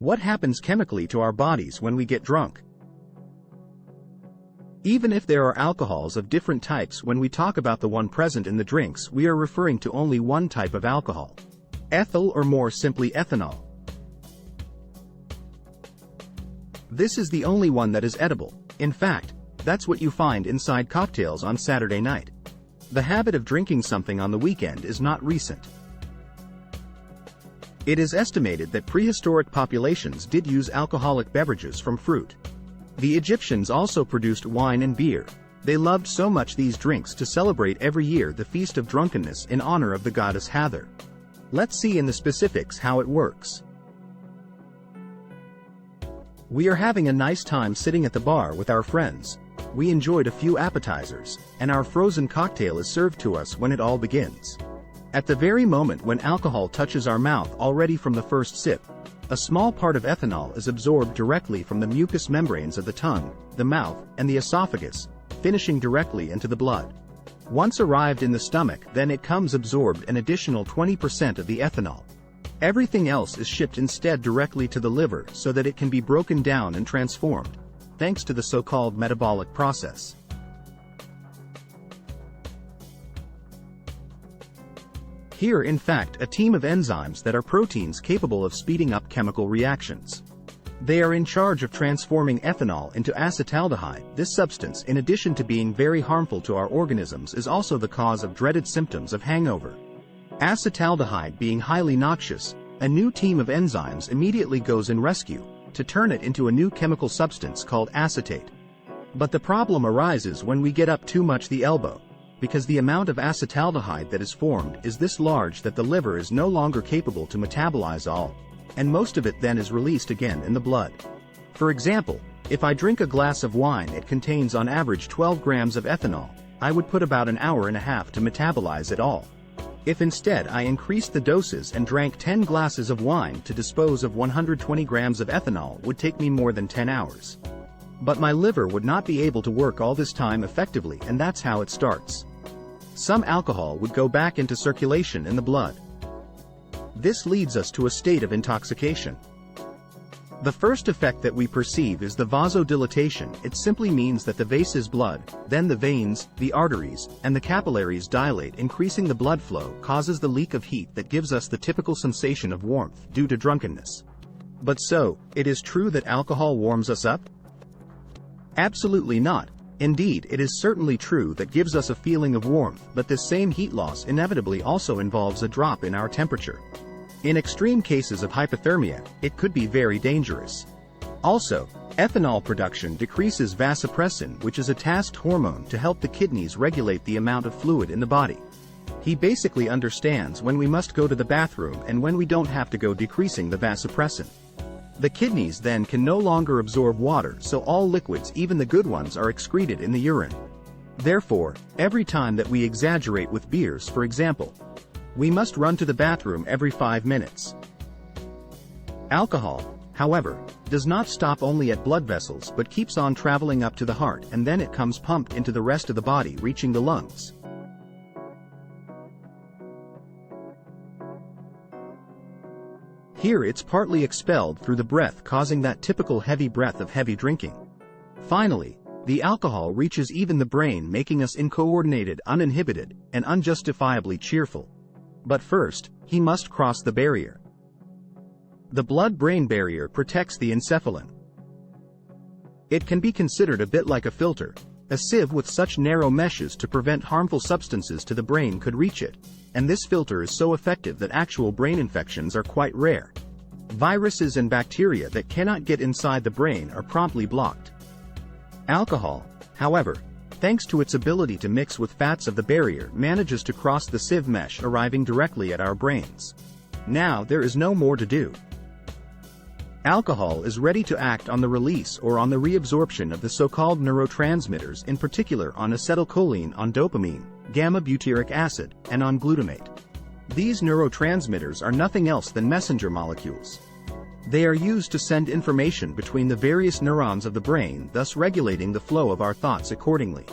What happens chemically to our bodies when we get drunk? Even if there are alcohols of different types, when we talk about the one present in the drinks, we are referring to only one type of alcohol. Ethyl, or more simply ethanol. This is the only one that is edible. In fact, that's what you find inside cocktails on Saturday night. The habit of drinking something on the weekend is not recent. It is estimated that prehistoric populations did use alcoholic beverages from fruit. The Egyptians also produced wine and beer. They loved so much these drinks to celebrate every year the Feast of Drunkenness in honor of the goddess Hathor. Let's see in the specifics how it works. We are having a nice time sitting at the bar with our friends. We enjoyed a few appetizers, and our frozen cocktail is served to us when it all begins. At the very moment when alcohol touches our mouth, already from the first sip, a small part of ethanol is absorbed directly from the mucous membranes of the tongue, the mouth, and the esophagus, finishing directly into the blood. Once arrived in the stomach, then it comes absorbed an additional 20% of the ethanol. Everything else is shipped instead directly to the liver so that it can be broken down and transformed, thanks to the so-called metabolic process. Here, in fact, a team of enzymes that are proteins capable of speeding up chemical reactions. They are in charge of transforming ethanol into acetaldehyde. This substance, in addition to being very harmful to our organisms, is also the cause of dreaded symptoms of hangover. Acetaldehyde being highly noxious, a new team of enzymes immediately goes in rescue to turn it into a new chemical substance called acetate. But the problem arises when we get up too much the elbow, because the amount of acetaldehyde that is formed is this large that the liver is no longer capable to metabolize all, and most of it then is released again in the blood. For example, if I drink a glass of wine, it contains on average 12 grams of ethanol. I would put about an hour and a half to metabolize it all. If instead I increased the doses and drank 10 glasses of wine, to dispose of 120 grams of ethanol would take me more than 10 hours. But my liver would not be able to work all this time effectively, and that's how it starts. Some alcohol would go back into circulation in the blood. This leads us to a state of intoxication. The first effect that we perceive is the vasodilatation. It simply means that the vases blood, then the veins, the arteries, and the capillaries dilate. Increasing the blood flow causes the leak of heat that gives us the typical sensation of warmth due to drunkenness. But so, it is true that alcohol warms us up? Absolutely not. Indeed, it is certainly true that gives us a feeling of warmth, but this same heat loss inevitably also involves a drop in our temperature. In extreme cases of hypothermia, it could be very dangerous. Also, ethanol production decreases vasopressin, which is a tasked hormone to help the kidneys regulate the amount of fluid in the body. He basically understands when we must go to the bathroom and when we don't have to go, decreasing the vasopressin. The kidneys then can no longer absorb water, so all liquids, even the good ones, are excreted in the urine. Therefore, every time that we exaggerate with beers, for example, we must run to the bathroom every 5 minutes. Alcohol, however, does not stop only at blood vessels but keeps on traveling up to the heart, and then it comes pumped into the rest of the body, reaching the lungs. Here it's partly expelled through the breath, causing that typical heavy breath of heavy drinking. Finally, the alcohol reaches even the brain, making us uncoordinated, uninhibited, and unjustifiably cheerful. But first, he must cross the barrier. The blood-brain barrier protects the encephalon. It can be considered a bit like a filter. A sieve with such narrow meshes to prevent harmful substances to the brain could reach it, and this filter is so effective that actual brain infections are quite rare. Viruses and bacteria that cannot get inside the brain are promptly blocked. Alcohol, however, thanks to its ability to mix with fats of the barrier, manages to cross the sieve mesh, arriving directly at our brains. Now there is no more to do. Alcohol is ready to act on the release or on the reabsorption of the so-called neurotransmitters, in particular on acetylcholine, on dopamine, gamma-butyric acid, and on glutamate. These neurotransmitters are nothing else than messenger molecules. They are used to send information between the various neurons of the brain, thus regulating the flow of our thoughts accordingly.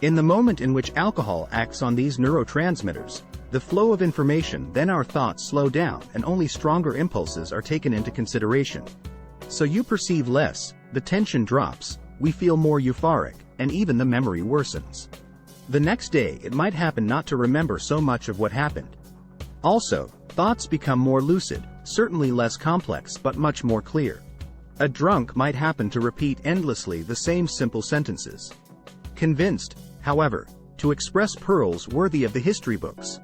In the moment in which alcohol acts on these neurotransmitters, The flow of information, then our thoughts slow down and only stronger impulses are taken into consideration. So you perceive less, the tension drops, we feel more euphoric, and even the memory worsens. The next day it might happen not to remember so much of what happened. Also, thoughts become more lucid, certainly less complex but much more clear. A drunk might happen to repeat endlessly the same simple sentences. Convinced, however, to express pearls worthy of the history books.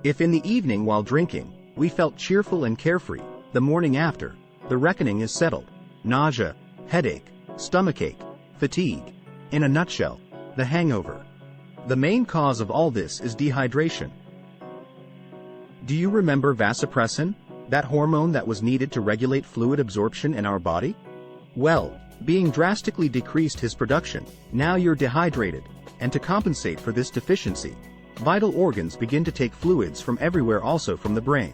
If in the evening while drinking, we felt cheerful and carefree, the morning after, the reckoning is settled. Nausea, headache, stomachache, fatigue. In a nutshell, the hangover. The main cause of all this is dehydration. Do you remember vasopressin, that hormone that was needed to regulate fluid absorption in our body? Well, being drastically decreased his production, now you're dehydrated, and to compensate for this deficiency, vital organs begin to take fluids from everywhere, also from the brain.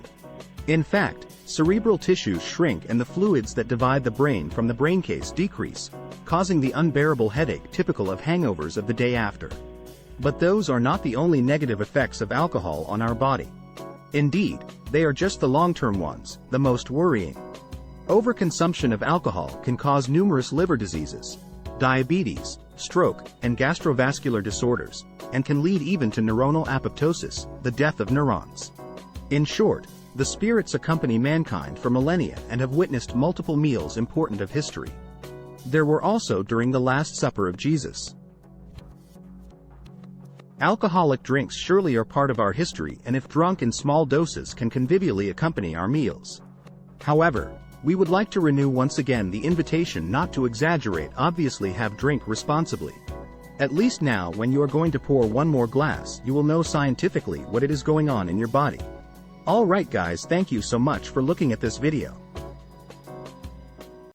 In fact, cerebral tissues shrink and the fluids that divide the brain from the brain case decrease, causing the unbearable headache typical of hangovers of the day after. But those are not the only negative effects of alcohol on our body. Indeed, they are just the long-term ones, the most worrying. Overconsumption of alcohol can cause numerous liver diseases, diabetes, stroke, and gastrovascular disorders, and can lead even to neuronal apoptosis, the death of neurons. In short, the spirits accompany mankind for millennia and have witnessed multiple meals important of history. There were also during the Last Supper of Jesus. Alcoholic drinks surely are part of our history, and if drunk in small doses can convivially accompany our meals. However, we would like to renew once again the invitation not to exaggerate, obviously have drink responsibly. At least now when you are going to pour one more glass, you will know scientifically what it is going on in your body. Alright guys, thank you so much for looking at this video.